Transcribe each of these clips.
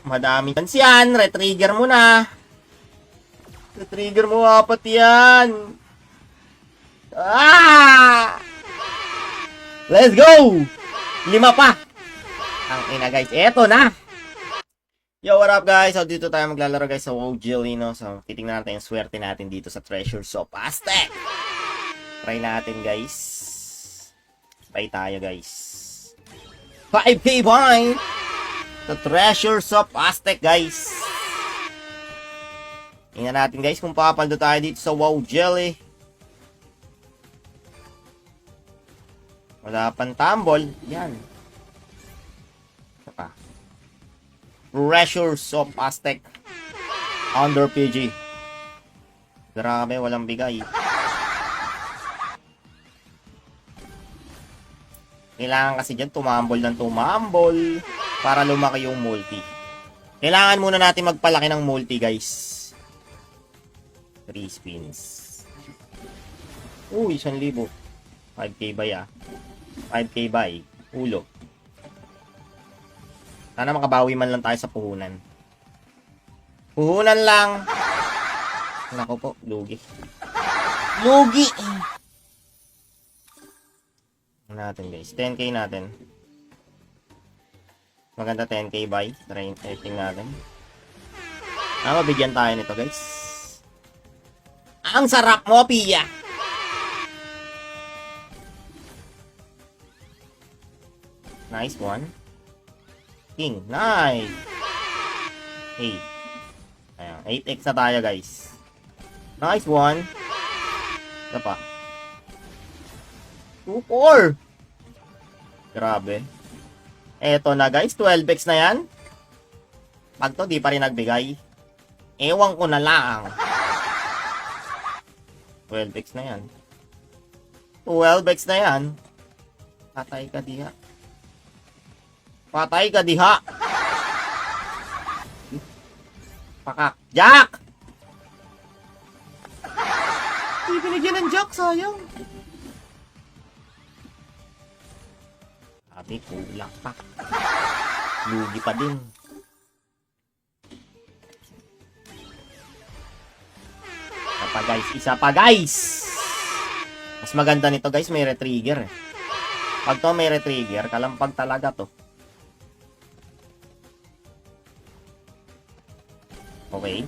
Madami chance yan. Retrigger mo na. Retrigger mo apat yan. Ah! Let's go! 5 pa. Ang ina guys. Eto na. Yo, what up guys? So, dito tayo maglalaro guys sa WoW Jelly, no? So, titingnan natin yung swerte natin dito sa Treasures of Aztec. Try natin guys. Try tayo guys. 5k buy! The Treasures of Aztec guys. Tingnan natin guys kung papaldo tayo dito sa WoW Jelly. Wala pang tumble. Yan. Isa pa. Treasures of Aztec. Under PG. Grabe, walang bigay. Kailangan kasi dyan tumambol ng tumambol para lumaki yung multi. Kailangan muna natin magpalaki ng multi guys. 3 spins. Uy, 1,000. 5k buy ah. 5k buy. Ulo. Sana makabawi man lang tayo sa puhunan. Puhunan lang. Nako po, lugi. Lugi! Natin guys. 10k natin. Maganda 10k buy. Try natin. Mabigyan tayo nito guys. Ang sarap mo, Pia! Nice one. King. Nice! 8. Ayan. 8x na tayo guys. Nice one. Isa pa. 2-4. Grabe. Eto na guys. 12x na yan. Pag to di pa rin nagbigay. Ewan ko na lang. 12x na yan. 12x na yan. Patay ka diha. Patay ka diha. Pakak. Jack! Hindi binigyan ng Jack, sayang. Sabi, kulang pa. Lugi pa din. Isa pa guys, isa pa guys! Mas maganda nito guys, may retrigger eh. Pag to may retrigger, kalampag talaga to. Okay.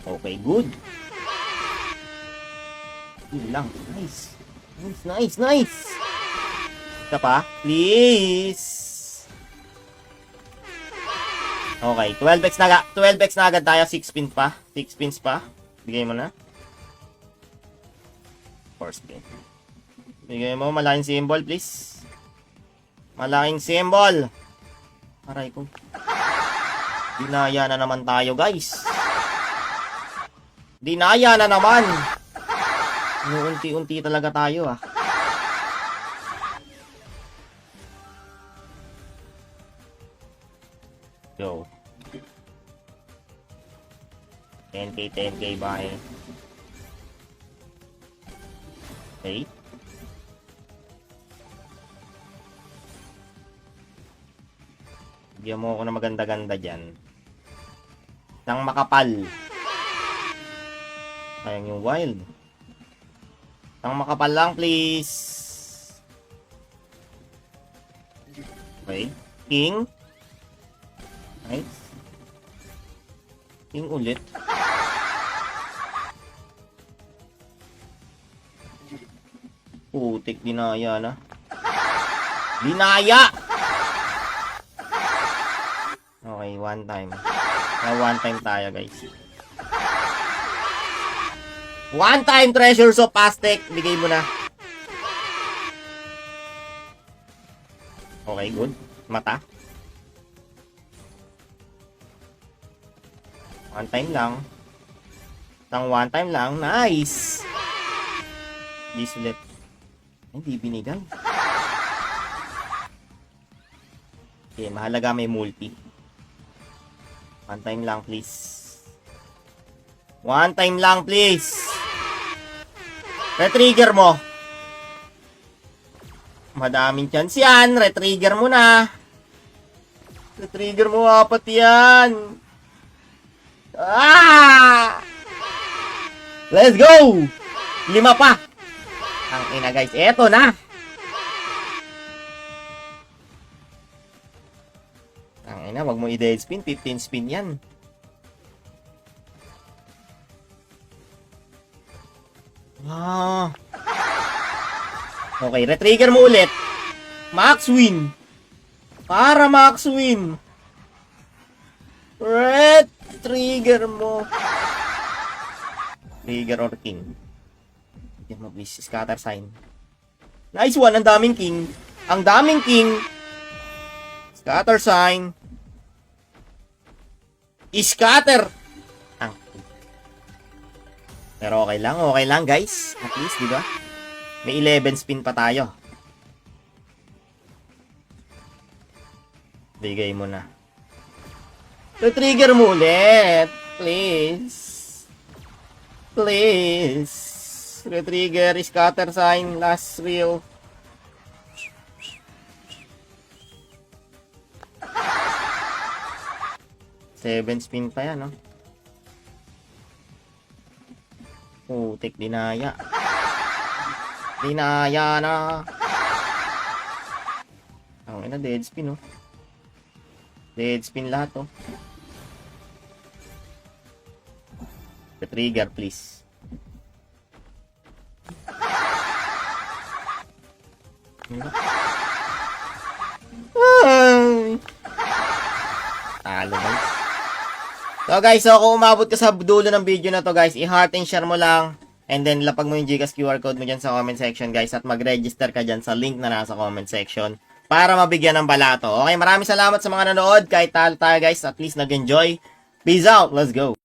Okay, good. Yun lang. Nice. Nice, nice, nice. Isa pa. Please. Okay, 12x na, 12x na agad tayo. 6 spins pa. 6 spins pa. Bigay mo na. 4 spin. Bigay mo, malaking symbol, please. Malaking symbol. Aray ko. Dinaya na naman tayo, guys. Dinaya na naman. Unti-unti talaga tayo, ah. Go. 10k, 10k buy. Okay. Bigyan mo ako na maganda-ganda dyan. Nang makapal. Sayang yung wild. Nang makapal lang, please. Okay. King. Nice. King ulit. Putik, dinaya na. Dinaya! Okay, one time. One time tayo, guys. One time Treasures of Aztec. Bigay mo na. Okay, good. Mata. One time lang. Tang one time lang. Nice! This ulit. Hindi binigay. Okay, mahalaga may multi. One time lang, please. One time lang, please. Retrigger mo. Madaming chance yan. Retrigger mo na. Retrigger mo apat yan. Ah! Let's go! 5 pa. Ang ina guys, eto na. Ang ina, wag mo i-dead spin. 15 spin yan. Ah. Okay, retrigger mo ulit. Max win. Para max win. Retrigger mo. Trigger or king. Yan mo please, scatter sign. Nice one, ang daming king. Ang daming king. Scatter sign. Scatter. Pero okay lang guys. At least, di ba? May 11 spin pa tayo. Bigay mo na. Trigger mo ulit. Please. Please. Retrigger, scatter sign, last reel. Seven spin pa yan, no? Putik, dinaya. Dinaya na. Ang ina, dead spin, oh. Dead spin lahat, oh. Trigger, please. Ay. Talo, guys. So guys, so kung umabot ka sa dulo ng video na to guys, i-heart and share mo lang. And then lapag mo yung Gcash QR code mo dyan sa comment section guys. At mag-register ka dyan sa link na nasa comment section. Para mabigyan ng balato. Okay, maraming salamat sa mga nanood. Kahit talo tayo guys, at least nag-enjoy. Peace out, let's go.